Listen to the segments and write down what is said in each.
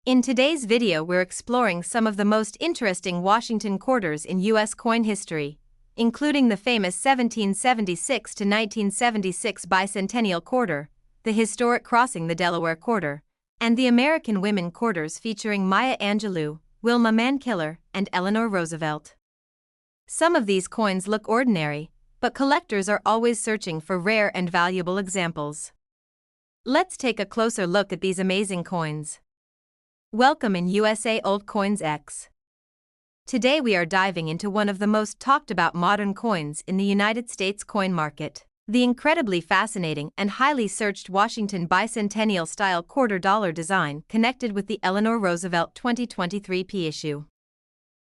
In today's video, we're exploring some of the most interesting Washington quarters in U.S. coin history, including the famous 1776 to 1976 Bicentennial quarter, the historic Crossing the Delaware quarter, and the American women quarters featuring Maya Angelou, Wilma Mankiller, and Eleanor Roosevelt. Some of these coins look ordinary, but collectors are always searching for rare and valuable examples. Let's take a closer look at these amazing coins. Welcome in USA Old Coins X. Today we are diving into one of the most talked about modern coins in the United States coin market, the incredibly fascinating and highly searched Washington Bicentennial style $quarter design connected with the Eleanor Roosevelt 2023 P issue.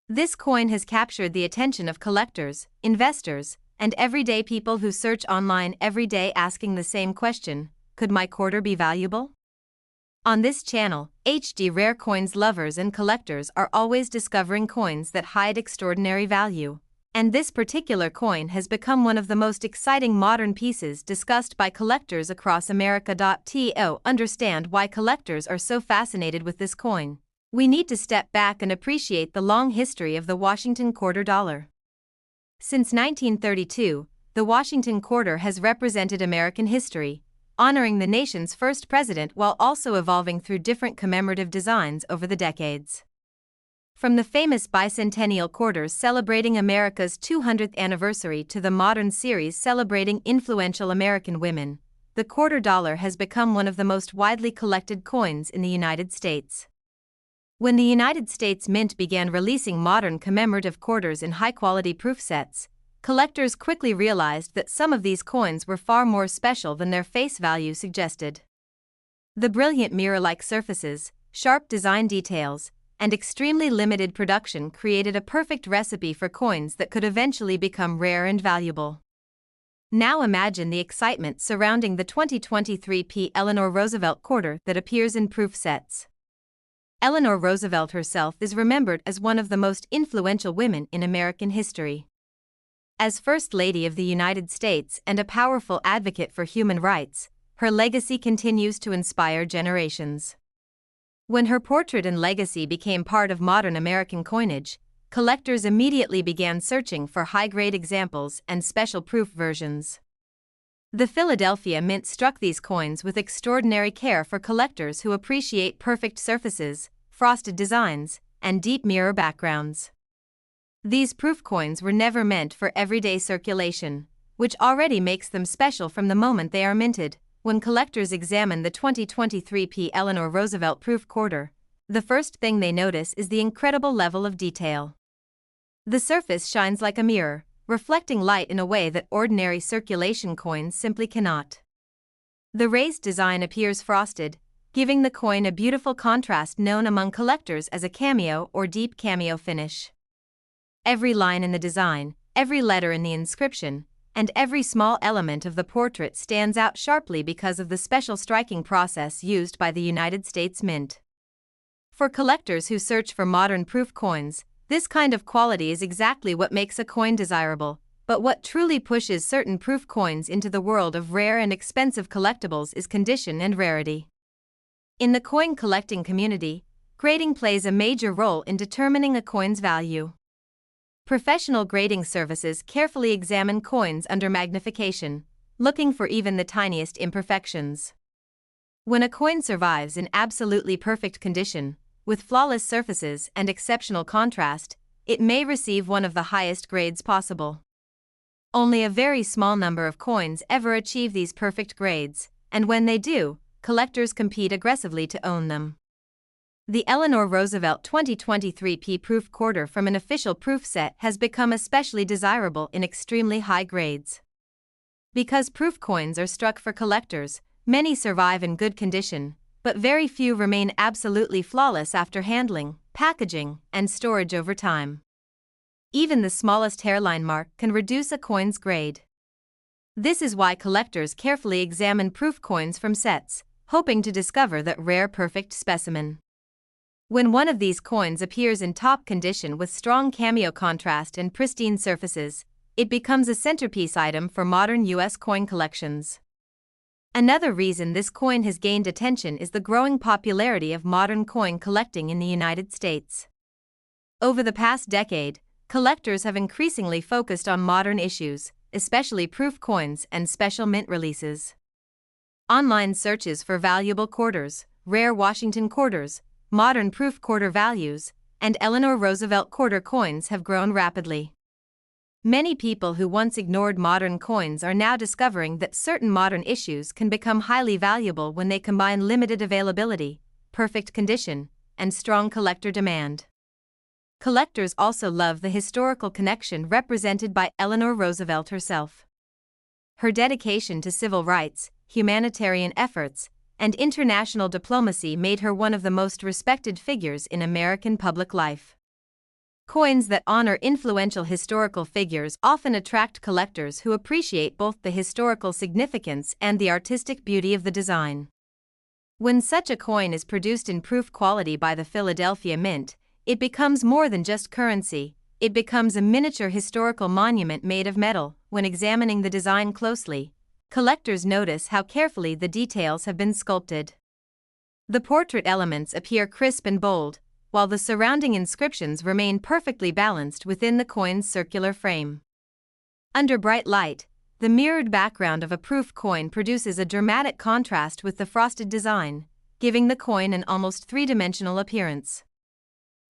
This coin has captured the attention of collectors, investors, and everyday people who search online every day asking the same question: could my quarter be valuable? On this channel, HD rare coins lovers and collectors are always discovering coins that hide extraordinary value, and this particular coin has become one of the most exciting modern pieces discussed by collectors across America. To understand why collectors are so fascinated with this coin, we need to step back and appreciate the long history of the Washington quarter dollar. Since 1932, the Washington quarter has represented American history, honoring the nation's first president while also evolving through different commemorative designs over the decades. From the famous bicentennial quarters celebrating America's 200th anniversary to the modern series celebrating influential American women, the quarter dollar has become one of the most widely collected coins in the United States. When the United States Mint began releasing modern commemorative quarters in high-quality proof sets, collectors quickly realized that some of these coins were far more special than their face value suggested. The brilliant mirror-like surfaces, sharp design details, and extremely limited production created a perfect recipe for coins that could eventually become rare and valuable. Now imagine the excitement surrounding the 2023 P Eleanor Roosevelt quarter that appears in proof sets. Eleanor Roosevelt herself is remembered as one of the most influential women in American history. As First Lady of the United States and a powerful advocate for human rights, her legacy continues to inspire generations. When her portrait and legacy became part of modern American coinage, collectors immediately began searching for high-grade examples and special proof versions. The Philadelphia Mint struck these coins with extraordinary care for collectors who appreciate perfect surfaces, frosted designs, and deep mirror backgrounds. These proof coins were never meant for everyday circulation, which already makes them special from the moment they are minted. When collectors examine the 2023 P Eleanor Roosevelt proof quarter, the first thing they notice is the incredible level of detail. The surface shines like a mirror, reflecting light in a way that ordinary circulation coins simply cannot. The raised design appears frosted, giving the coin a beautiful contrast known among collectors as a cameo or deep cameo finish. Every line in the design, every letter in the inscription, and every small element of the portrait stands out sharply because of the special striking process used by the United States Mint. For collectors who search for modern proof coins, this kind of quality is exactly what makes a coin desirable, but what truly pushes certain proof coins into the world of rare and expensive collectibles is condition and rarity. In the coin collecting community, grading plays a major role in determining a coin's value. Professional grading services carefully examine coins under magnification, looking for even the tiniest imperfections. When a coin survives in absolutely perfect condition, with flawless surfaces and exceptional contrast, it may receive one of the highest grades possible. Only a very small number of coins ever achieve these perfect grades, and when they do, collectors compete aggressively to own them. The Eleanor Roosevelt 2023 P proof quarter from an official proof set has become especially desirable in extremely high grades. Because proof coins are struck for collectors, many survive in good condition, but very few remain absolutely flawless after handling, packaging, and storage over time. Even the smallest hairline mark can reduce a coin's grade. This is why collectors carefully examine proof coins from sets, hoping to discover that rare perfect specimen. When one of these coins appears in top condition with strong cameo contrast and pristine surfaces, it becomes a centerpiece item for modern U.S. coin collections. Another reason this coin has gained attention is the growing popularity of modern coin collecting in the United States. Over the past decade, collectors have increasingly focused on modern issues, especially proof coins and special mint releases. Online searches for valuable quarters, rare Washington quarters, modern proof quarter values, and Eleanor Roosevelt quarter coins have grown rapidly. Many people who once ignored modern coins are now discovering that certain modern issues can become highly valuable when they combine limited availability, perfect condition, and strong collector demand. Collectors also love the historical connection represented by Eleanor Roosevelt herself. Her dedication to civil rights, humanitarian efforts, and international diplomacy made her one of the most respected figures in American public life. Coins that honor influential historical figures often attract collectors who appreciate both the historical significance and the artistic beauty of the design. When such a coin is produced in proof quality by the Philadelphia Mint, it becomes more than just currency, it becomes a miniature historical monument made of metal. When examining the design closely, collectors notice how carefully the details have been sculpted. The portrait elements appear crisp and bold, while the surrounding inscriptions remain perfectly balanced within the coin's circular frame. Under bright light, the mirrored background of a proof coin produces a dramatic contrast with the frosted design, giving the coin an almost three-dimensional appearance.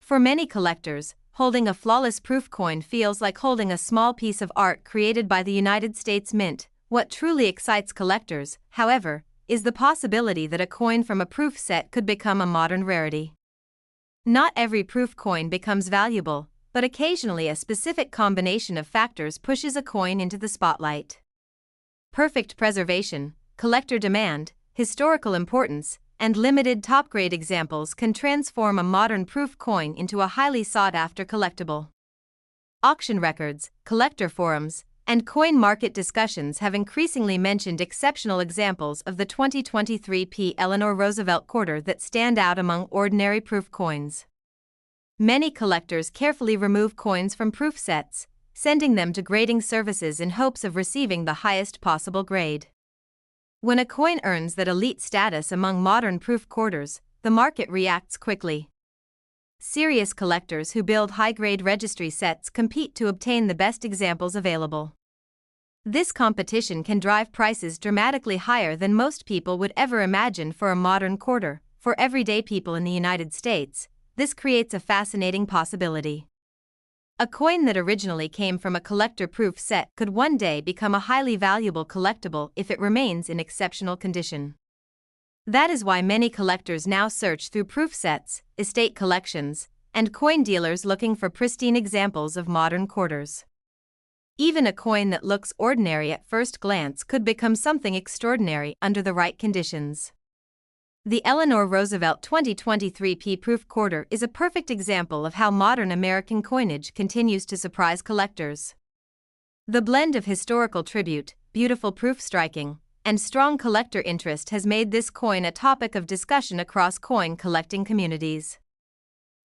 For many collectors, holding a flawless proof coin feels like holding a small piece of art created by the United States Mint. What truly excites collectors, however, is the possibility that a coin from a proof set could become a modern rarity. Not every proof coin becomes valuable, but occasionally a specific combination of factors pushes a coin into the spotlight. Perfect preservation, collector demand, historical importance, and limited top-grade examples can transform a modern proof coin into a highly sought-after collectible. Auction records, collector forums, and coin market discussions have increasingly mentioned exceptional examples of the 2023 Eleanor Roosevelt quarter that stand out among ordinary proof coins. Many collectors carefully remove coins from proof sets, sending them to grading services in hopes of receiving the highest possible grade. When a coin earns that elite status among modern proof quarters, the market reacts quickly. Serious collectors who build high-grade registry sets compete to obtain the best examples available. This competition can drive prices dramatically higher than most people would ever imagine for a modern quarter. For everyday people in the United States, this creates a fascinating possibility. A coin that originally came from a collector proof set could one day become a highly valuable collectible if it remains in exceptional condition. That is why many collectors now search through proof sets, estate collections, and coin dealers looking for pristine examples of modern quarters. Even a coin that looks ordinary at first glance could become something extraordinary under the right conditions. The Eleanor Roosevelt 2023 proof quarter is a perfect example of how modern American coinage continues to surprise collectors. The blend of historical tribute, beautiful proof striking, and strong collector interest has made this coin a topic of discussion across coin collecting communities.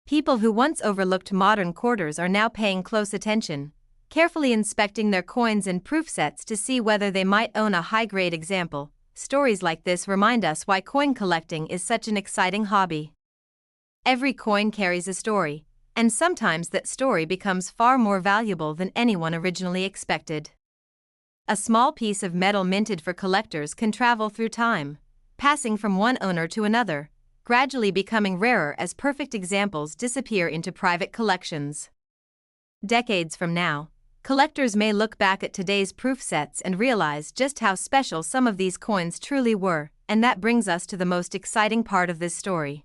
People who once overlooked modern quarters are now paying close attention, carefully inspecting their coins and proof sets to see whether they might own a high-grade example. Stories like this remind us why coin collecting is such an exciting hobby. Every coin carries a story, and sometimes that story becomes far more valuable than anyone originally expected. A small piece of metal minted for collectors can travel through time, passing from one owner to another, gradually becoming rarer as perfect examples disappear into private collections. Decades from now, collectors may look back at today's proof sets and realize just how special some of these coins truly were, and that brings us to the most exciting part of this story.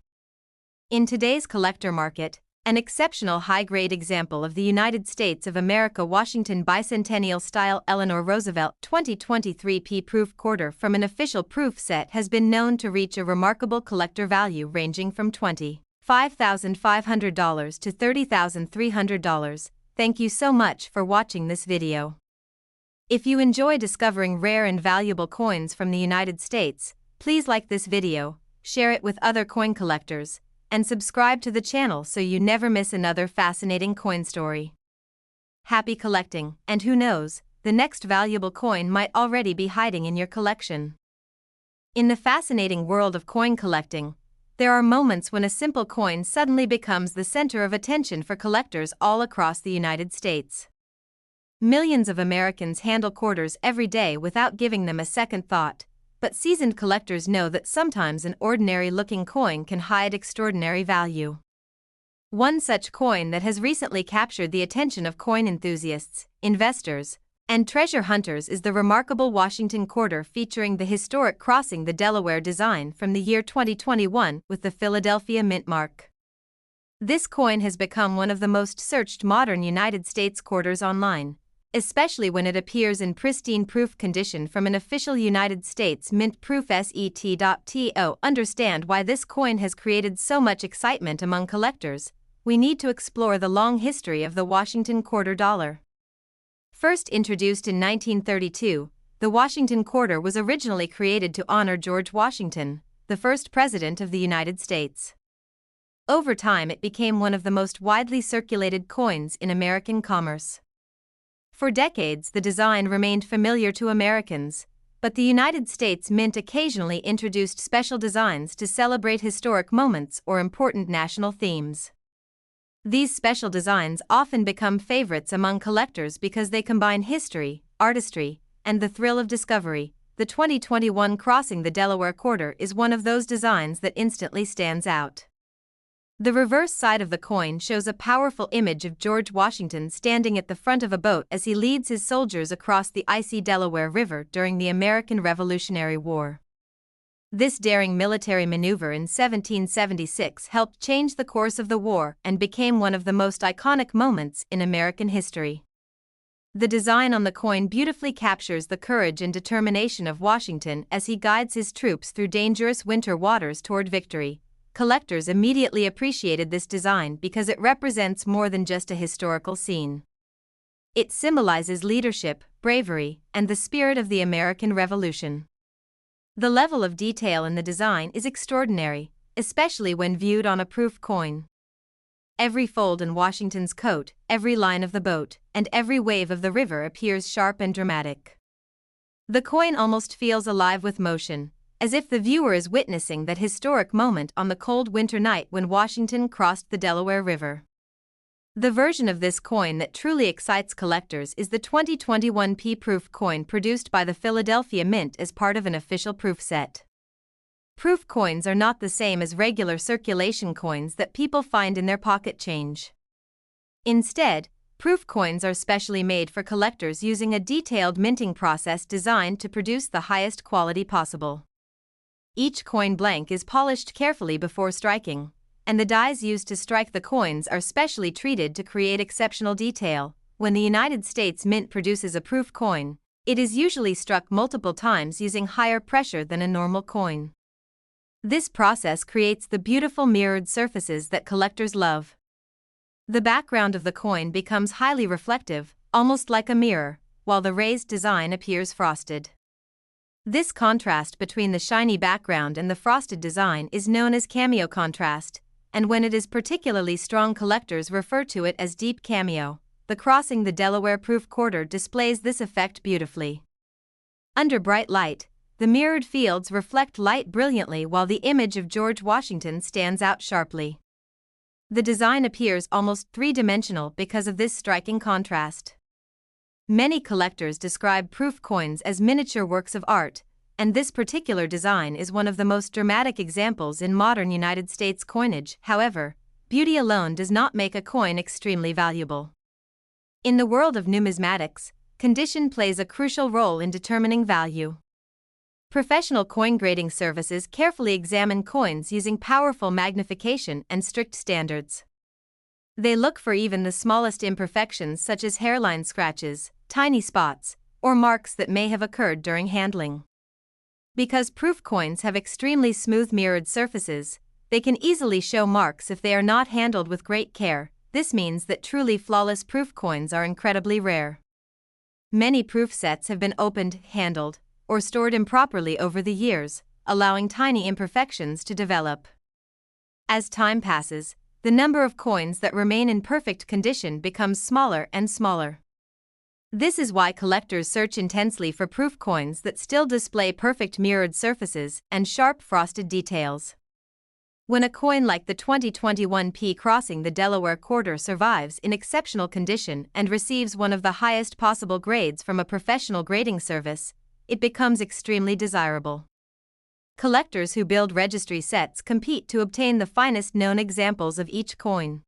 In today's collector market, an exceptional high-grade example of the United States of America Washington Bicentennial-style Eleanor Roosevelt 2023 proof quarter from an official proof set has been known to reach a remarkable collector value ranging from $25,500 to $30,300. Thank you so much for watching this video. If you enjoy discovering rare and valuable coins from the United States, please like this video, share it with other coin collectors, and subscribe to the channel so you never miss another fascinating coin story. Happy collecting, and who knows, the next valuable coin might already be hiding in your collection. In the fascinating world of coin collecting, there are moments when a simple coin suddenly becomes the center of attention for collectors all across the United States. Millions of Americans handle quarters every day without giving them a second thought, but seasoned collectors know that sometimes an ordinary-looking coin can hide extraordinary value. One such coin that has recently captured the attention of coin enthusiasts, investors, and treasure hunters is the remarkable Washington quarter featuring the historic crossing the Delaware design from the year 2021 with the Philadelphia mint mark. This coin has become one of the most searched modern United States quarters online, especially when it appears in pristine proof condition from an official United States Mint proof set.to understand why this coin has created so much excitement among collectors. We need to explore the long history of the Washington quarter dollar. First introduced in 1932, the Washington quarter was originally created to honor George Washington, the first president of the United States. Over time, it became one of the most widely circulated coins in American commerce. For decades, the design remained familiar to Americans, but the United States Mint occasionally introduced special designs to celebrate historic moments or important national themes. These special designs often become favorites among collectors because they combine history, artistry, and the thrill of discovery. The 2021 Crossing the Delaware quarter is one of those designs that instantly stands out. The reverse side of the coin shows a powerful image of George Washington standing at the front of a boat as he leads his soldiers across the icy Delaware River during the American Revolutionary War. This daring military maneuver in 1776 helped change the course of the war and became one of the most iconic moments in American history. The design on the coin beautifully captures the courage and determination of Washington as he guides his troops through dangerous winter waters toward victory. Collectors immediately appreciated this design because it represents more than just a historical scene. It symbolizes leadership, bravery, and the spirit of the American Revolution. The level of detail in the design is extraordinary, especially when viewed on a proof coin. Every fold in Washington's coat, every line of the boat, and every wave of the river appears sharp and dramatic. The coin almost feels alive with motion, as if the viewer is witnessing that historic moment on the cold winter night when Washington crossed the Delaware River. The version of this coin that truly excites collectors is the 2021 P-proof coin produced by the Philadelphia Mint as part of an official proof set. Proof coins are not the same as regular circulation coins that people find in their pocket change. Instead, proof coins are specially made for collectors using a detailed minting process designed to produce the highest quality possible. Each coin blank is polished carefully before striking, and the dies used to strike the coins are specially treated to create exceptional detail. When the United States Mint produces a proof coin, it is usually struck multiple times using higher pressure than a normal coin. This process creates the beautiful mirrored surfaces that collectors love. The background of the coin becomes highly reflective, almost like a mirror, while the raised design appears frosted. This contrast between the shiny background and the frosted design is known as cameo contrast, and when it is particularly strong, collectors refer to it as deep cameo. The Crossing the Delaware proof quarter displays this effect beautifully. Under bright light, the mirrored fields reflect light brilliantly while the image of George Washington stands out sharply. The design appears almost three-dimensional because of this striking contrast. Many collectors describe proof coins as miniature works of art, and this particular design is one of the most dramatic examples in modern United States coinage. However, beauty alone does not make a coin extremely valuable. In the world of numismatics, condition plays a crucial role in determining value. Professional coin grading services carefully examine coins using powerful magnification and strict standards. They look for even the smallest imperfections such as hairline scratches, tiny spots, or marks that may have occurred during handling. Because proof coins have extremely smooth mirrored surfaces, they can easily show marks if they are not handled with great care. This means that truly flawless proof coins are incredibly rare. Many proof sets have been opened, handled, or stored improperly over the years, allowing tiny imperfections to develop. As time passes, the number of coins that remain in perfect condition becomes smaller and smaller. This is why collectors search intensely for proof coins that still display perfect mirrored surfaces and sharp frosted details. When a coin like the 2021 P crossing the Delaware quarter survives in exceptional condition and receives one of the highest possible grades from a professional grading service, it becomes extremely desirable. Collectors who build registry sets compete to obtain the finest known examples of each coin.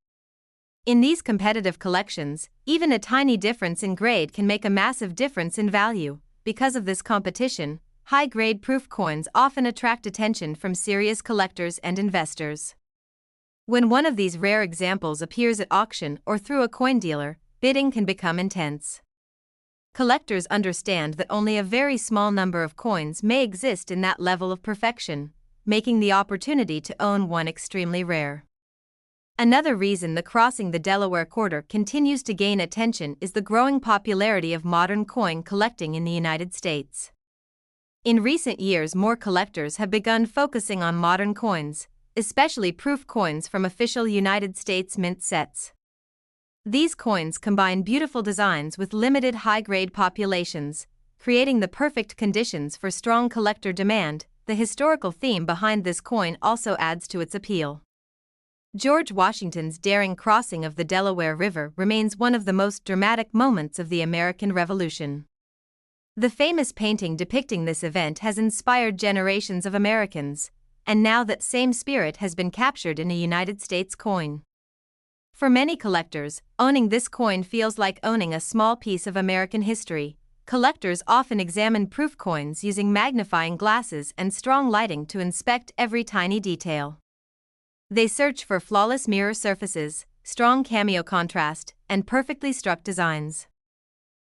In these competitive collections, even a tiny difference in grade can make a massive difference in value. Because of this competition, high-grade proof coins often attract attention from serious collectors and investors. When one of these rare examples appears at auction or through a coin dealer, bidding can become intense. Collectors understand that only a very small number of coins may exist in that level of perfection, making the opportunity to own one extremely rare. Another reason the crossing the Delaware quarter continues to gain attention is the growing popularity of modern coin collecting in the United States. In recent years, more collectors have begun focusing on modern coins, especially proof coins from official United States mint sets. These coins combine beautiful designs with limited high-grade populations, creating the perfect conditions for strong collector demand. The historical theme behind this coin also adds to its appeal. George Washington's daring crossing of the Delaware River remains one of the most dramatic moments of the American Revolution. The famous painting depicting this event has inspired generations of Americans, and now that same spirit has been captured in a United States coin. For many collectors, owning this coin feels like owning a small piece of American history. Collectors often examine proof coins using magnifying glasses and strong lighting to inspect every tiny detail. They search for flawless mirror surfaces, strong cameo contrast, and perfectly struck designs.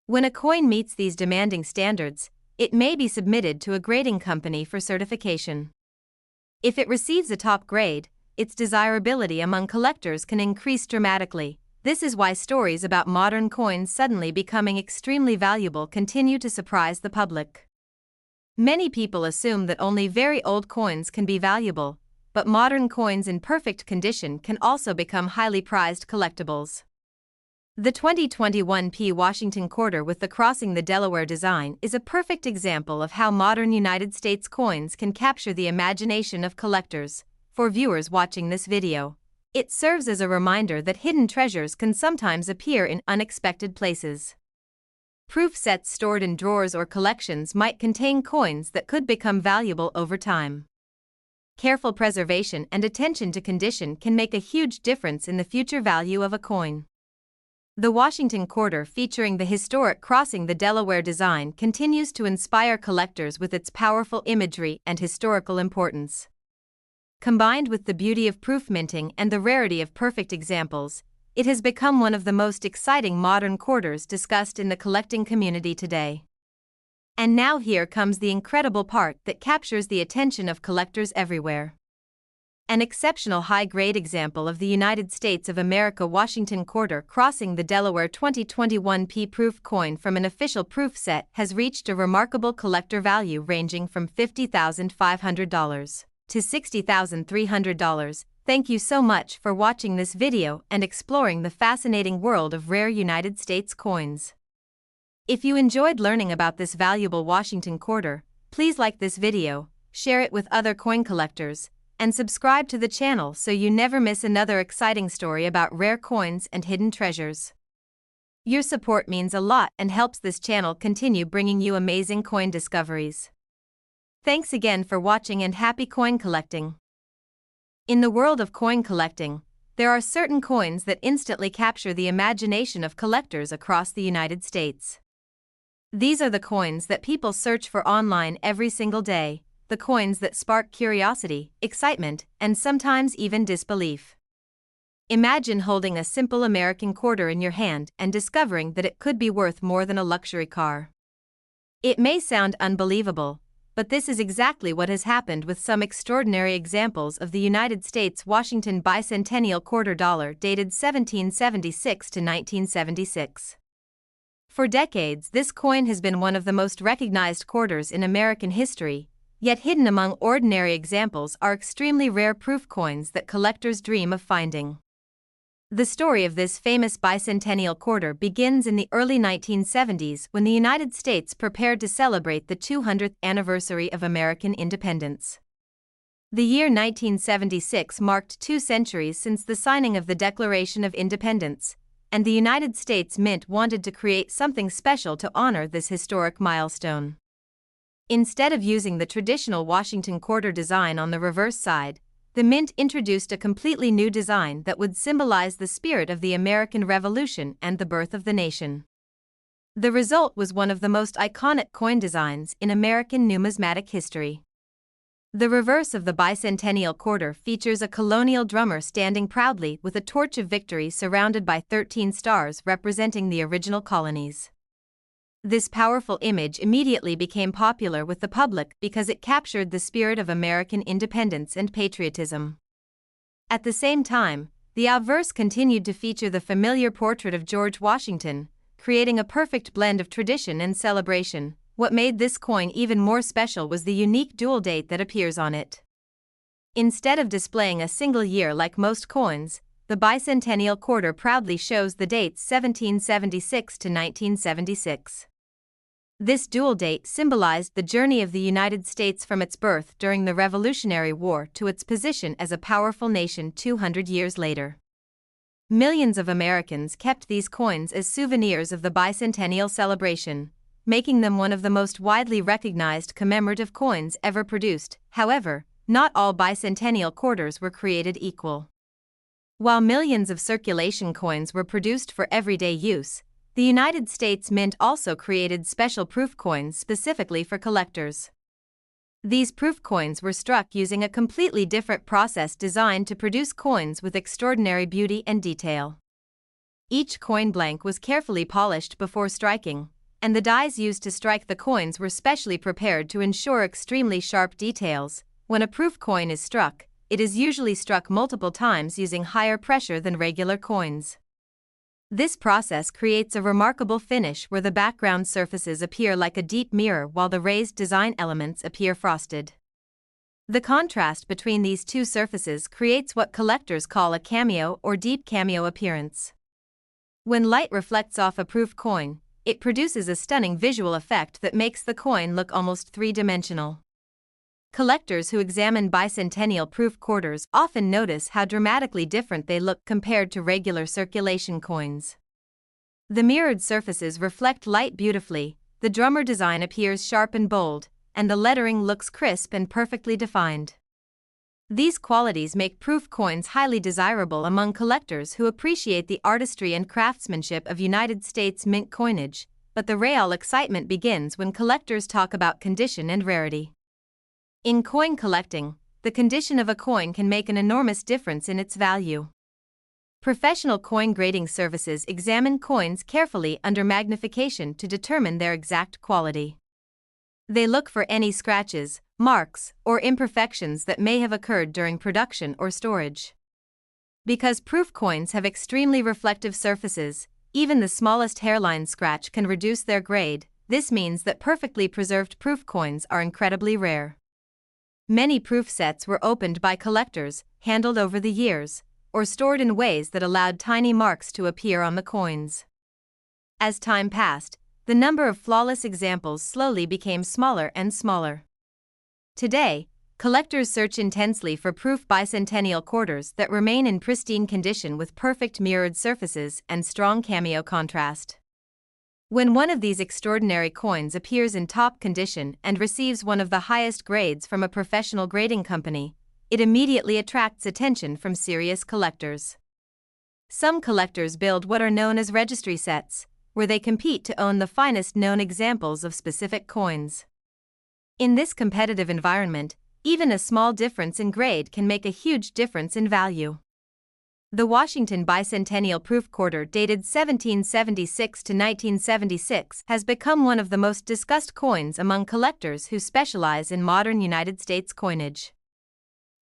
When a coin meets these demanding standards, it may be submitted to a grading company for certification. If it receives a top grade, its desirability among collectors can increase dramatically. This is why stories about modern coins suddenly becoming extremely valuable continue to surprise the public. Many people assume that only very old coins can be valuable, but modern coins in perfect condition can also become highly prized collectibles. The 2021 P Washington quarter with the crossing the Delaware design is a perfect example of how modern United States coins can capture the imagination of collectors. For viewers watching this video, it serves as a reminder that hidden treasures can sometimes appear in unexpected places. Proof sets stored in drawers or collections might contain coins that could become valuable over time. Careful preservation and attention to condition can make a huge difference in the future value of a coin. The Washington quarter, featuring the historic crossing the Delaware design, continues to inspire collectors with its powerful imagery and historical importance. Combined with the beauty of proof minting and the rarity of perfect examples, it has become one of the most exciting modern quarters discussed in the collecting community today. And now here comes the incredible part that captures the attention of collectors everywhere. An exceptional high-grade example of the United States of America Washington quarter crossing the Delaware 2021 P proof coin from an official proof set has reached a remarkable collector value ranging from $50,500 to $60,300. Thank you so much for watching this video and exploring the fascinating world of rare United States coins. If you enjoyed learning about this valuable Washington quarter, please like this video, share it with other coin collectors, and subscribe to the channel so you never miss another exciting story about rare coins and hidden treasures. Your support means a lot and helps this channel continue bringing you amazing coin discoveries. Thanks again for watching and happy coin collecting. In the world of coin collecting, there are certain coins that instantly capture the imagination of collectors across the United States. These are the coins that people search for online every single day, the coins that spark curiosity, excitement, and sometimes even disbelief. Imagine holding a simple American quarter in your hand and discovering that it could be worth more than a luxury car. It may sound unbelievable, but this is exactly what has happened with some extraordinary examples of the United States Washington Bicentennial quarter dollar dated 1776 to 1976. For decades, this coin has been one of the most recognized quarters in American history, yet hidden among ordinary examples are extremely rare proof coins that collectors dream of finding. The story of this famous bicentennial quarter begins in the early 1970s when the United States prepared to celebrate the 200th anniversary of American independence. The year 1976 marked 2 centuries since the signing of the Declaration of Independence, and the United States Mint wanted to create something special to honor this historic milestone. Instead of using the traditional Washington quarter design on the reverse side, the Mint introduced a completely new design that would symbolize the spirit of the American Revolution and the birth of the nation. The result was one of the most iconic coin designs in American numismatic history. The reverse of the bicentennial quarter features a colonial drummer standing proudly with a torch of victory surrounded by 13 stars representing the original colonies. This powerful image immediately became popular with the public because it captured the spirit of American independence and patriotism. At the same time, the obverse continued to feature the familiar portrait of George Washington, creating a perfect blend of tradition and celebration. What made this coin even more special was the unique dual date that appears on it. Instead of displaying a single year like most coins, the bicentennial quarter proudly shows the dates 1776 to 1976. This dual date symbolized the journey of the United States from its birth during the Revolutionary War to its position as a powerful nation 200 years later. Millions of Americans kept these coins as souvenirs of the bicentennial celebration, making them one of the most widely recognized commemorative coins ever produced. However, not all bicentennial quarters were created equal. While millions of circulation coins were produced for everyday use, the United States Mint also created special proof coins specifically for collectors. These proof coins were struck using a completely different process designed to produce coins with extraordinary beauty and detail. Each coin blank was carefully polished before striking, and the dies used to strike the coins were specially prepared to ensure extremely sharp details. When a proof coin is struck, it is usually struck multiple times using higher pressure than regular coins. This process creates a remarkable finish where the background surfaces appear like a deep mirror while the raised design elements appear frosted. The contrast between these two surfaces creates what collectors call a cameo or deep cameo appearance. When light reflects off a proof coin, it produces a stunning visual effect that makes the coin look almost three-dimensional. Collectors who examine bicentennial proof quarters often notice how dramatically different they look compared to regular circulation coins. The mirrored surfaces reflect light beautifully, the drummer design appears sharp and bold, and the lettering looks crisp and perfectly defined. These qualities make proof coins highly desirable among collectors who appreciate the artistry and craftsmanship of United States Mint coinage, but the real excitement begins when collectors talk about condition and rarity. In coin collecting, the condition of a coin can make an enormous difference in its value. Professional coin grading services examine coins carefully under magnification to determine their exact quality. They look for any scratches, marks, or imperfections that may have occurred during production or storage. Because proof coins have extremely reflective surfaces, even the smallest hairline scratch can reduce their grade. This means that perfectly preserved proof coins are incredibly rare. Many proof sets were opened by collectors, handled over the years, or stored in ways that allowed tiny marks to appear on the coins. As time passed, the number of flawless examples slowly became smaller and smaller. Today, collectors search intensely for proof bicentennial quarters that remain in pristine condition with perfect mirrored surfaces and strong cameo contrast. When one of these extraordinary coins appears in top condition and receives one of the highest grades from a professional grading company, it immediately attracts attention from serious collectors. Some collectors build what are known as registry sets, where they compete to own the finest known examples of specific coins. In this competitive environment, even a small difference in grade can make a huge difference in value. The Washington Bicentennial Proof Quarter dated 1776 to 1976 has become one of the most discussed coins among collectors who specialize in modern United States coinage.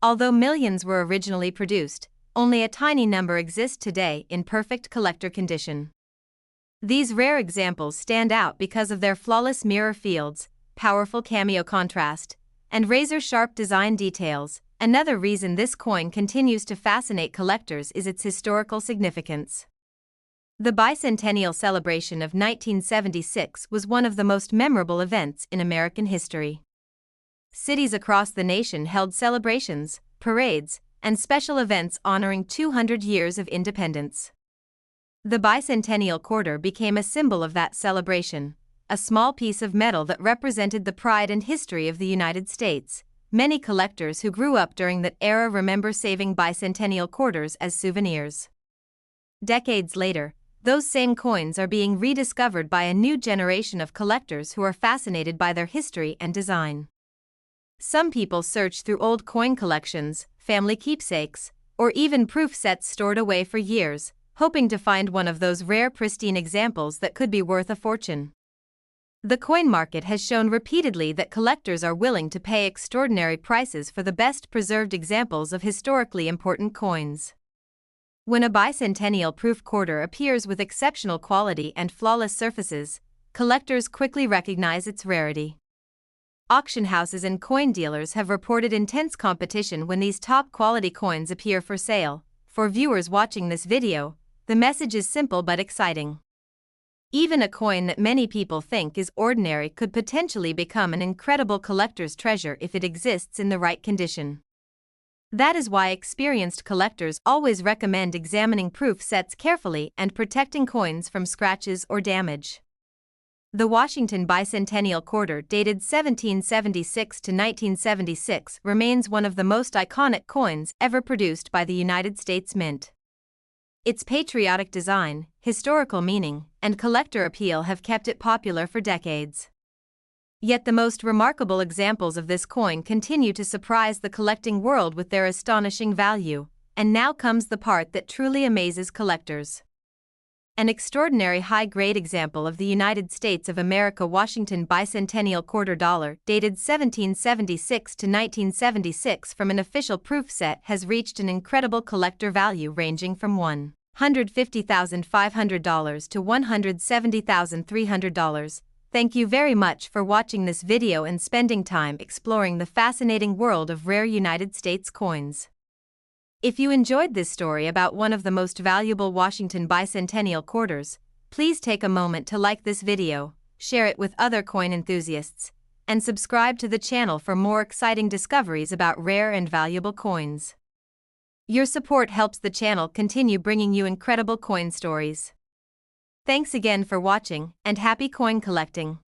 Although millions were originally produced, only a tiny number exist today in perfect collector condition. These rare examples stand out because of their flawless mirror fields, powerful cameo contrast, and razor-sharp design details, Another reason this coin continues to fascinate collectors is its historical significance. The Bicentennial celebration of 1976 was one of the most memorable events in American history. Cities across the nation held celebrations, parades, and special events honoring 200 years of independence. The Bicentennial quarter became a symbol of that celebration, a small piece of metal that represented the pride and history of the United States. Many collectors who grew up during that era remember saving bicentennial quarters as souvenirs. Decades later, those same coins are being rediscovered by a new generation of collectors who are fascinated by their history and design. Some people search through old coin collections, family keepsakes, or even proof sets stored away for years, hoping to find one of those rare pristine examples that could be worth a fortune. The coin market has shown repeatedly that collectors are willing to pay extraordinary prices for the best preserved examples of historically important coins. When a bicentennial proof quarter appears with exceptional quality and flawless surfaces, collectors quickly recognize its rarity. Auction houses and coin dealers have reported intense competition when these top-quality coins appear for sale. For viewers watching this video, the message is simple but exciting. Even a coin that many people think is ordinary could potentially become an incredible collector's treasure if it exists in the right condition. That is why experienced collectors always recommend examining proof sets carefully and protecting coins from scratches or damage. The Washington Bicentennial quarter, dated 1776 to 1976, remains one of the most iconic coins ever produced by the United States Mint. Its patriotic design, historical meaning, and collector appeal have kept it popular for decades. Yet the most remarkable examples of this coin continue to surprise the collecting world with their astonishing value, and now comes the part that truly amazes collectors. An extraordinary high-grade example of the United States of America Washington Bicentennial quarter dollar, dated 1776 to 1976 from an official proof set, has reached an incredible collector value ranging from $150,500 to $170,300. Thank you very much for watching this video and spending time exploring the fascinating world of rare United States coins. If you enjoyed this story about one of the most valuable Washington Bicentennial quarters, please take a moment to like this video, share it with other coin enthusiasts, and subscribe to the channel for more exciting discoveries about rare and valuable coins. Your support helps the channel continue bringing you incredible coin stories. Thanks again for watching, and happy coin collecting!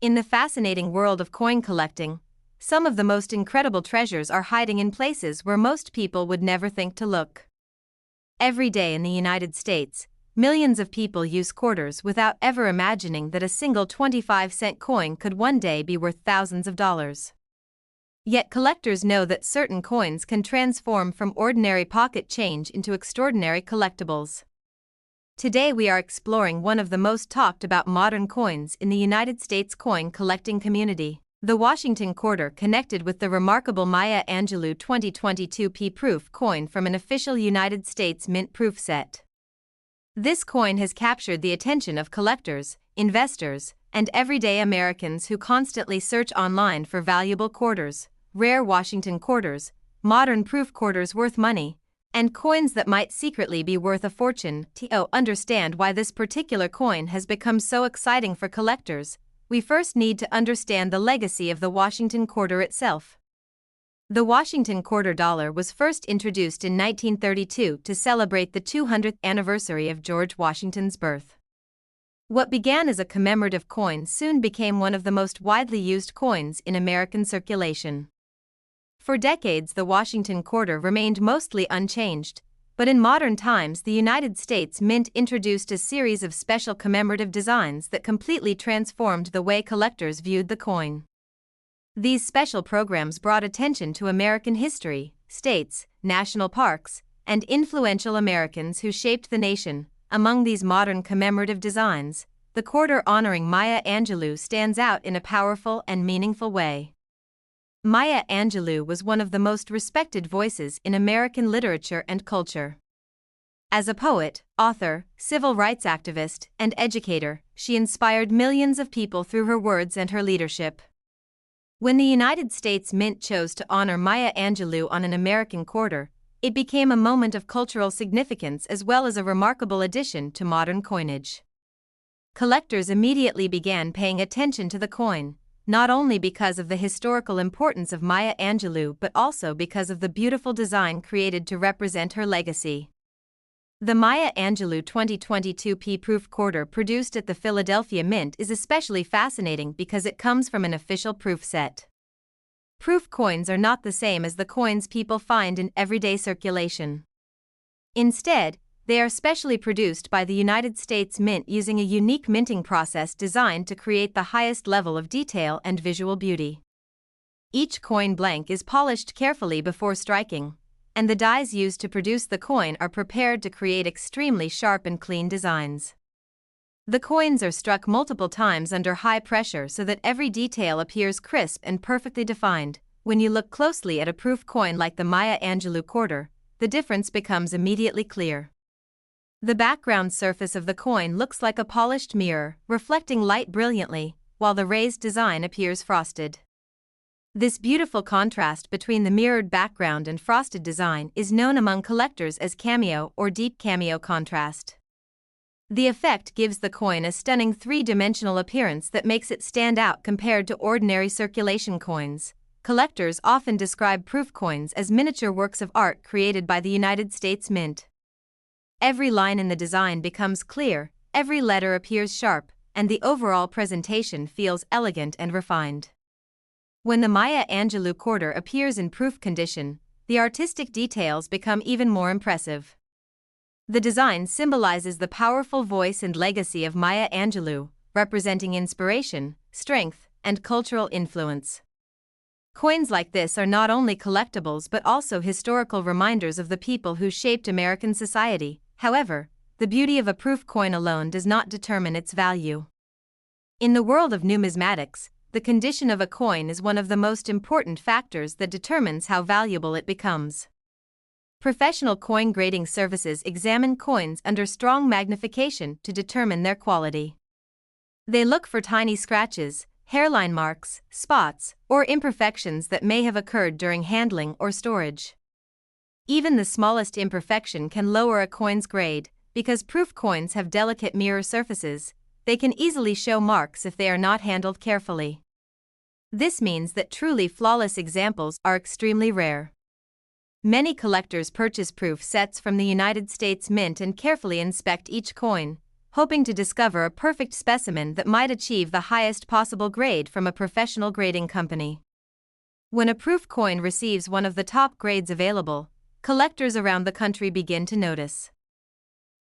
In the fascinating world of coin collecting, some of the most incredible treasures are hiding in places where most people would never think to look. Every day in the United States, millions of people use quarters without ever imagining that a single 25-cent coin could one day be worth thousands of dollars. Yet collectors know that certain coins can transform from ordinary pocket change into extraordinary collectibles. Today we are exploring one of the most talked about modern coins in the United States coin collecting community. The Washington quarter, connected with the remarkable Maya Angelou 2022 P-proof coin from an official United States Mint proof set. This coin has captured the attention of collectors, investors, and everyday Americans who constantly search online for valuable quarters, rare Washington quarters, modern proof quarters worth money, and coins that might secretly be worth a fortune. To understand why this particular coin has become so exciting for collectors, we first need to understand the legacy of the Washington quarter itself. The Washington quarter dollar was first introduced in 1932 to celebrate the 200th anniversary of George Washington's birth. What began as a commemorative coin soon became one of the most widely used coins in American circulation. For decades, the Washington quarter remained mostly unchanged, but in modern times the United States Mint introduced a series of special commemorative designs that completely transformed the way collectors viewed the coin. These special programs brought attention to American history, states, national parks, and influential Americans who shaped the nation. Among these modern commemorative designs, the quarter honoring Maya Angelou stands out in a powerful and meaningful way. Maya Angelou was one of the most respected voices in American literature and culture. As a poet, author, civil rights activist, and educator, she inspired millions of people through her words and her leadership. When the United States Mint chose to honor Maya Angelou on an American quarter, it became a moment of cultural significance as well as a remarkable addition to modern coinage. Collectors immediately began paying attention to the coin, not only because of the historical importance of Maya Angelou but also because of the beautiful design created to represent her legacy. The Maya Angelou 2022 P-Proof quarter produced at the Philadelphia Mint is especially fascinating because it comes from an official proof set. Proof coins are not the same as the coins people find in everyday circulation. Instead, they are specially produced by the United States Mint using a unique minting process designed to create the highest level of detail and visual beauty. Each coin blank is polished carefully before striking, and the dies used to produce the coin are prepared to create extremely sharp and clean designs. The coins are struck multiple times under high pressure so that every detail appears crisp and perfectly defined. When you look closely at a proof coin like the Maya Angelou quarter, the difference becomes immediately clear. The background surface of the coin looks like a polished mirror, reflecting light brilliantly, while the raised design appears frosted. This beautiful contrast between the mirrored background and frosted design is known among collectors as cameo or deep cameo contrast. The effect gives the coin a stunning three-dimensional appearance that makes it stand out compared to ordinary circulation coins. Collectors often describe proof coins as miniature works of art created by the United States Mint. Every line in the design becomes clear, every letter appears sharp, and the overall presentation feels elegant and refined. When the Maya Angelou quarter appears in proof condition, the artistic details become even more impressive. The design symbolizes the powerful voice and legacy of Maya Angelou, representing inspiration, strength, and cultural influence. Coins like this are not only collectibles but also historical reminders of the people who shaped American society. However, the beauty of a proof coin alone does not determine its value. In the world of numismatics, the condition of a coin is one of the most important factors that determines how valuable it becomes. Professional coin grading services examine coins under strong magnification to determine their quality. They look for tiny scratches, hairline marks, spots, or imperfections that may have occurred during handling or storage. Even the smallest imperfection can lower a coin's grade. Because proof coins have delicate mirror surfaces, they can easily show marks if they are not handled carefully. This means that truly flawless examples are extremely rare. Many collectors purchase proof sets from the United States Mint and carefully inspect each coin, hoping to discover a perfect specimen that might achieve the highest possible grade from a professional grading company. When a proof coin receives one of the top grades available, collectors around the country begin to notice.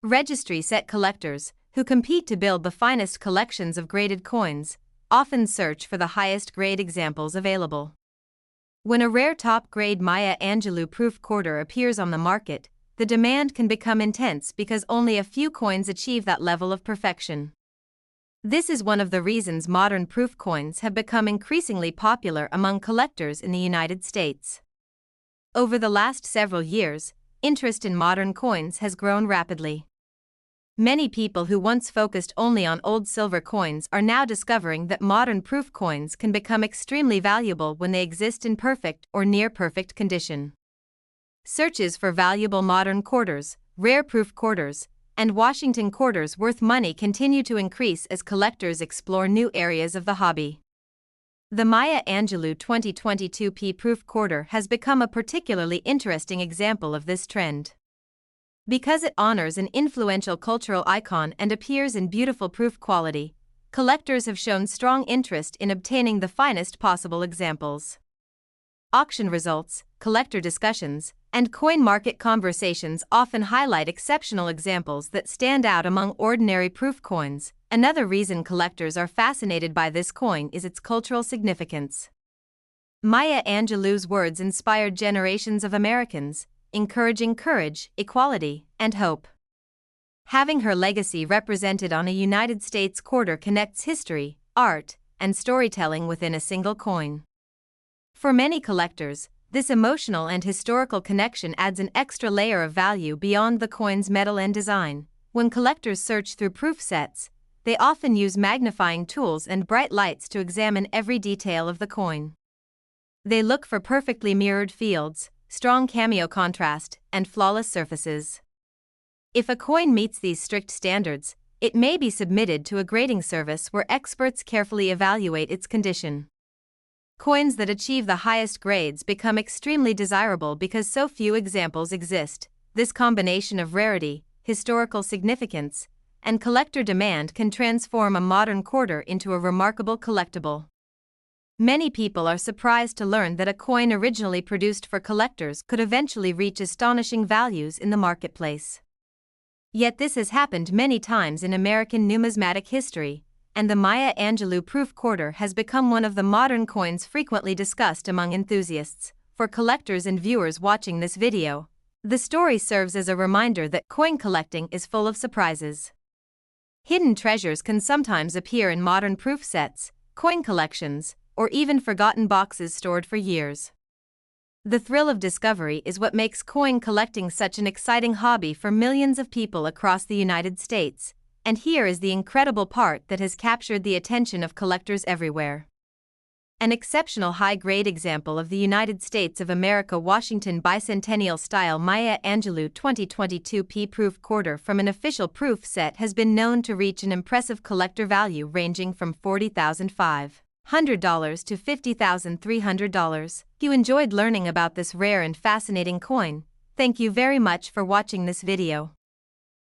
Registry set collectors, who compete to build the finest collections of graded coins, often search for the highest grade examples available. When a rare top-grade Maya Angelou proof quarter appears on the market, the demand can become intense because only a few coins achieve that level of perfection. This is one of the reasons modern proof coins have become increasingly popular among collectors in the United States. Over the last several years, interest in modern coins has grown rapidly. Many people who once focused only on old silver coins are now discovering that modern proof coins can become extremely valuable when they exist in perfect or near-perfect condition. Searches for valuable modern quarters, rare proof quarters, and Washington quarters worth money continue to increase as collectors explore new areas of the hobby. The Maya Angelou 2022 P-Proof quarter has become a particularly interesting example of this trend. Because it honors an influential cultural icon and appears in beautiful proof quality, collectors have shown strong interest in obtaining the finest possible examples. Auction results, collector discussions, and coin market conversations often highlight exceptional examples that stand out among ordinary proof coins. Another reason collectors are fascinated by this coin is its cultural significance. Maya Angelou's words inspired generations of Americans, encouraging courage, equality, and hope. Having her legacy represented on a United States quarter connects history, art, and storytelling within a single coin. For many collectors, this emotional and historical connection adds an extra layer of value beyond the coin's metal and design. When collectors search through proof sets, they often use magnifying tools and bright lights to examine every detail of the coin. They look for perfectly mirrored fields, strong cameo contrast, and flawless surfaces. If a coin meets these strict standards, it may be submitted to a grading service where experts carefully evaluate its condition. Coins that achieve the highest grades become extremely desirable because so few examples exist. This combination of rarity, historical significance, and collector demand can transform a modern quarter into a remarkable collectible. Many people are surprised to learn that a coin originally produced for collectors could eventually reach astonishing values in the marketplace. Yet this has happened many times in American numismatic history, and the Maya Angelou proof quarter has become one of the modern coins frequently discussed among enthusiasts. For collectors and viewers watching this video, the story serves as a reminder that coin collecting is full of surprises. Hidden treasures can sometimes appear in modern proof sets, coin collections, or even forgotten boxes stored for years. The thrill of discovery is what makes coin collecting such an exciting hobby for millions of people across the United States, and here is the incredible part that has captured the attention of collectors everywhere. An exceptional high-grade example of the United States of America Washington Bicentennial style Maya Angelou 2022 P-proof quarter from an official proof set has been known to reach an impressive collector value ranging from $40,500 to $50,300. If you enjoyed learning about this rare and fascinating coin, thank you very much for watching this video.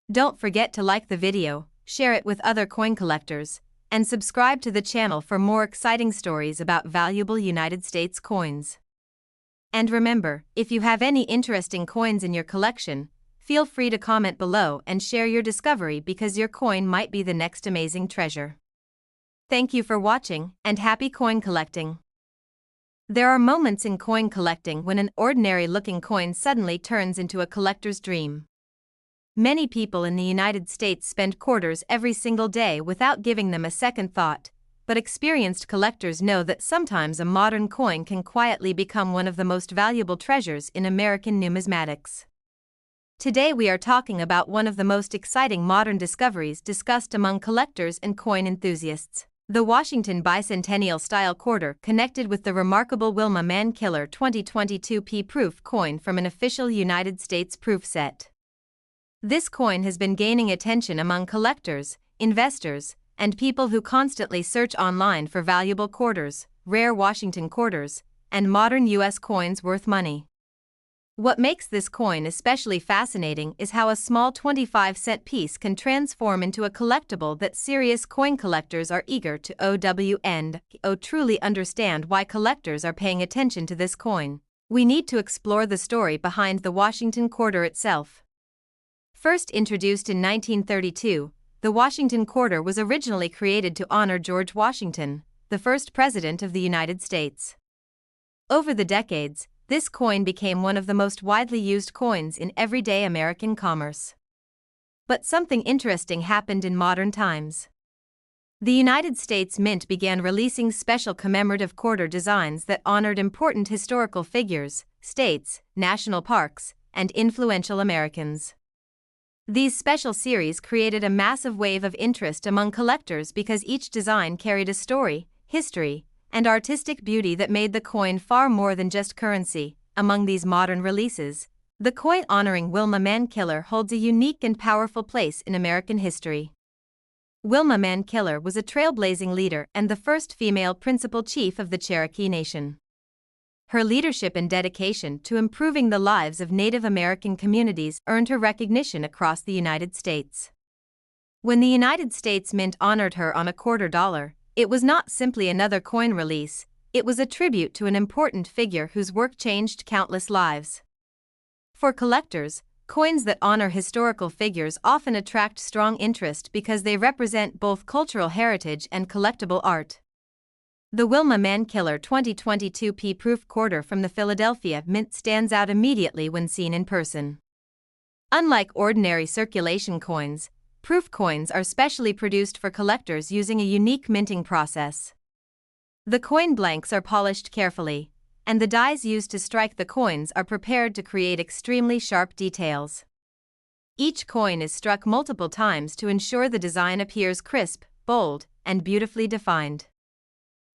Don't forget to like the video, share it with other coin collectors, and subscribe to the channel for more exciting stories about valuable United States coins. And remember, if you have any interesting coins in your collection, feel free to comment below and share your discovery because your coin might be the next amazing treasure. Thank you for watching, and happy coin collecting! There are moments in coin collecting when an ordinary-looking coin suddenly turns into a collector's dream. Many people in the United States spend quarters every single day without giving them a second thought, but experienced collectors know that sometimes a modern coin can quietly become one of the most valuable treasures in American numismatics. Today we are talking about one of the most exciting modern discoveries discussed among collectors and coin enthusiasts. The Washington Bicentennial style quarter connected with the remarkable Wilma Man-Killer 2022 P-proof coin from an official United States proof set. This coin has been gaining attention among collectors, investors, and people who constantly search online for valuable quarters, rare Washington quarters, and modern U.S. coins worth money. What makes this coin especially fascinating is how a small 25-cent piece can transform into a collectible that serious coin collectors are eager to truly understand why collectors are paying attention to this coin. We need to explore the story behind the Washington quarter itself. First introduced in 1932, the Washington quarter was originally created to honor George Washington, the first president of the United States. Over the decades, this coin became one of the most widely used coins in everyday American commerce. But something interesting happened in modern times. The United States Mint began releasing special commemorative quarter designs that honored important historical figures, states, national parks, and influential Americans. These special series created a massive wave of interest among collectors because each design carried a story, history, and artistic beauty that made the coin far more than just currency. Among these modern releases, the coin honoring Wilma Man-Killer holds a unique and powerful place in American history. Wilma Man-Killer was a trailblazing leader and the first female principal chief of the Cherokee Nation. Her leadership and dedication to improving the lives of Native American communities earned her recognition across the United States. When the United States Mint honored her on a $quarter, it was not simply another coin release, it was a tribute to an important figure whose work changed countless lives. For collectors, coins that honor historical figures often attract strong interest because they represent both cultural heritage and collectible art. The Wilma Man-Killer 2022 P-proof quarter from the Philadelphia Mint stands out immediately when seen in person. Unlike ordinary circulation coins, proof coins are specially produced for collectors using a unique minting process. The coin blanks are polished carefully, and the dies used to strike the coins are prepared to create extremely sharp details. Each coin is struck multiple times to ensure the design appears crisp, bold, and beautifully defined.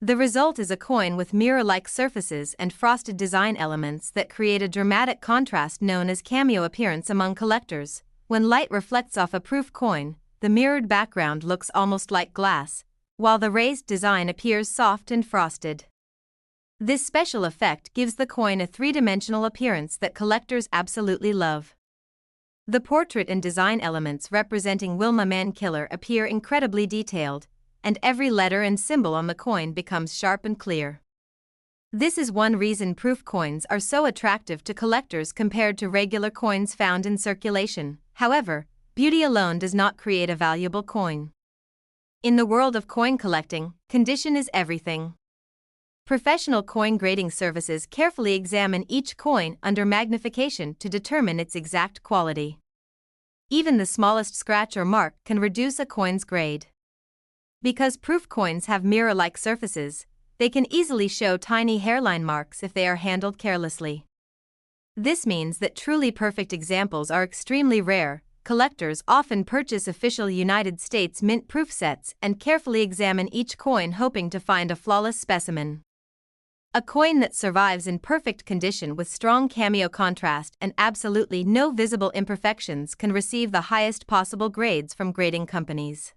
The result is a coin with mirror-like surfaces and frosted design elements that create a dramatic contrast known as cameo appearance among collectors. When light reflects off a proof coin, the mirrored background looks almost like glass, while the raised design appears soft and frosted. This special effect gives the coin a three-dimensional appearance that collectors absolutely love. The portrait and design elements representing Wilma Mankiller appear incredibly detailed, and every letter and symbol on the coin becomes sharp and clear. This is one reason proof coins are so attractive to collectors compared to regular coins found in circulation. However, beauty alone does not create a valuable coin. In the world of coin collecting, condition is everything. Professional coin grading services carefully examine each coin under magnification to determine its exact quality. Even the smallest scratch or mark can reduce a coin's grade. Because proof coins have mirror-like surfaces, they can easily show tiny hairline marks if they are handled carelessly. This means that truly perfect examples are extremely rare. Collectors often purchase official United States mint proof sets and carefully examine each coin hoping to find a flawless specimen. A coin that survives in perfect condition with strong cameo contrast and absolutely no visible imperfections can receive the highest possible grades from grading companies.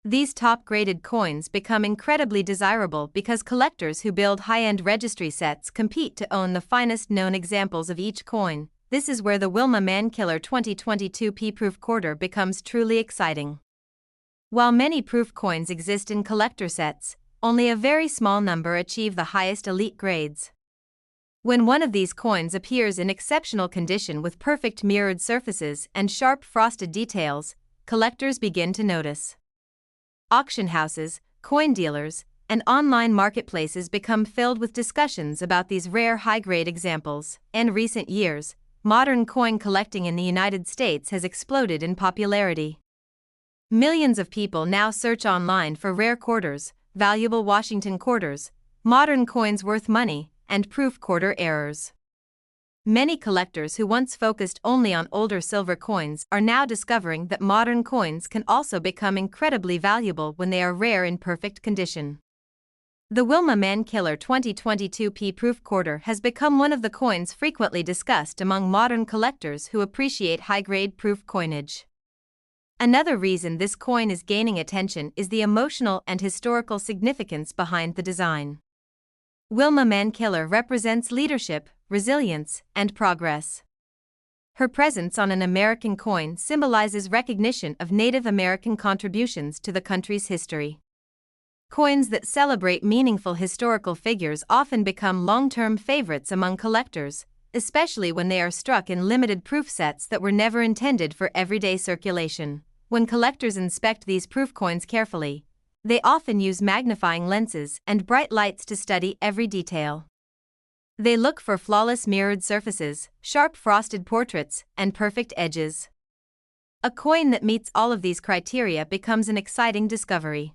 These top-graded coins become incredibly desirable because collectors who build high-end registry sets compete to own the finest known examples of each coin. This is where the Wilma Mankiller 2022 P-Proof Quarter becomes truly exciting. While many proof coins exist in collector sets, only a very small number achieve the highest elite grades. When one of these coins appears in exceptional condition with perfect mirrored surfaces and sharp frosted details, collectors begin to notice. Auction houses, coin dealers, and online marketplaces become filled with discussions about these rare high-grade examples. In recent years, modern coin collecting in the United States has exploded in popularity. Millions of people now search online for rare quarters, valuable Washington quarters, modern coins worth money, and proof quarter errors. Many collectors who once focused only on older silver coins are now discovering that modern coins can also become incredibly valuable when they are rare in perfect condition. The Wilma Mankiller 2022 P-Proof Quarter has become one of the coins frequently discussed among modern collectors who appreciate high-grade proof coinage. Another reason this coin is gaining attention is the emotional and historical significance behind the design. Wilma Mankiller represents leadership, resilience, and progress. Her presence on an American coin symbolizes recognition of Native American contributions to the country's history. Coins that celebrate meaningful historical figures often become long-term favorites among collectors, especially when they are struck in limited proof sets that were never intended for everyday circulation. When collectors inspect these proof coins carefully, they often use magnifying lenses and bright lights to study every detail. They look for flawless mirrored surfaces, sharp frosted portraits, and perfect edges. A coin that meets all of these criteria becomes an exciting discovery.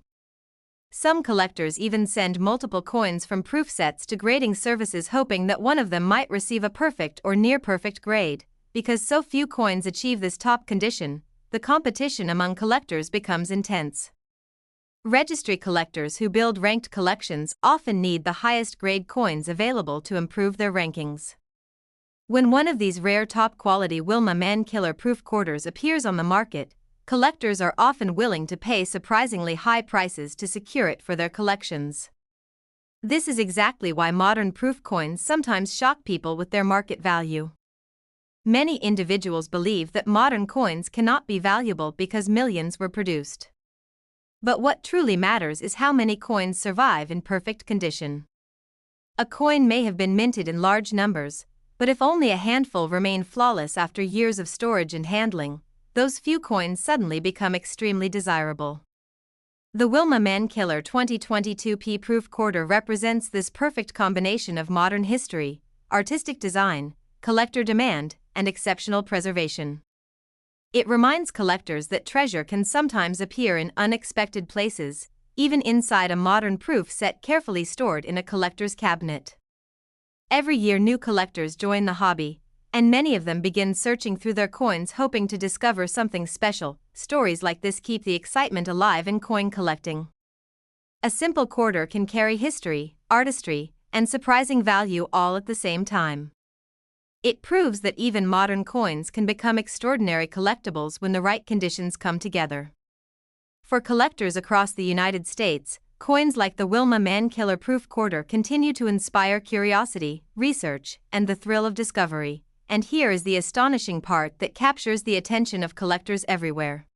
Some collectors even send multiple coins from proof sets to grading services hoping that one of them might receive a perfect or near-perfect grade. Because so few coins achieve this top condition, the competition among collectors becomes intense. Registry collectors who build ranked collections often need the highest grade coins available to improve their rankings. When one of these rare top-quality Wilma Mankiller proof quarters appears on the market, collectors are often willing to pay surprisingly high prices to secure it for their collections. This is exactly why modern proof coins sometimes shock people with their market value. Many individuals believe that modern coins cannot be valuable because millions were produced. But what truly matters is how many coins survive in perfect condition. A coin may have been minted in large numbers, but if only a handful remain flawless after years of storage and handling, those few coins suddenly become extremely desirable. The Wilma Mankiller 2022 P-Proof Quarter represents this perfect combination of modern history, artistic design, collector demand, and exceptional preservation. It reminds collectors that treasure can sometimes appear in unexpected places, even inside a modern proof set carefully stored in a collector's cabinet. Every year new collectors join the hobby, and many of them begin searching through their coins hoping to discover something special. Stories like this keep the excitement alive in coin collecting. A simple quarter can carry history, artistry, and surprising value all at the same time. It proves that even modern coins can become extraordinary collectibles when the right conditions come together. For collectors across the United States, coins like the Wilma Man-Killer Proof Quarter continue to inspire curiosity, research, and the thrill of discovery. And here is the astonishing part that captures the attention of collectors everywhere.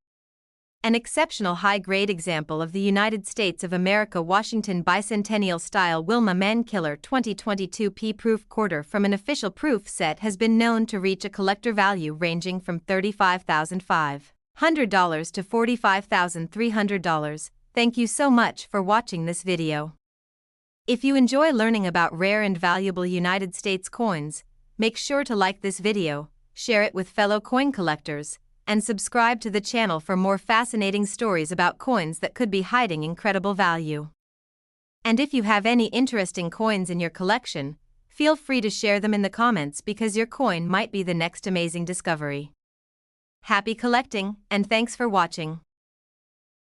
An exceptional high-grade example of the United States of America Washington Bicentennial-style Wilma Man-Killer 2022 P-Proof Quarter from an official proof set has been known to reach a collector value ranging from $35,500 to $45,300. Thank you so much for watching this video. If you enjoy learning about rare and valuable United States coins, make sure to like this video, share it with fellow coin collectors, and subscribe to the channel for more fascinating stories about coins that could be hiding incredible value. And if you have any interesting coins in your collection, feel free to share them in the comments because your coin might be the next amazing discovery. Happy collecting, and thanks for watching.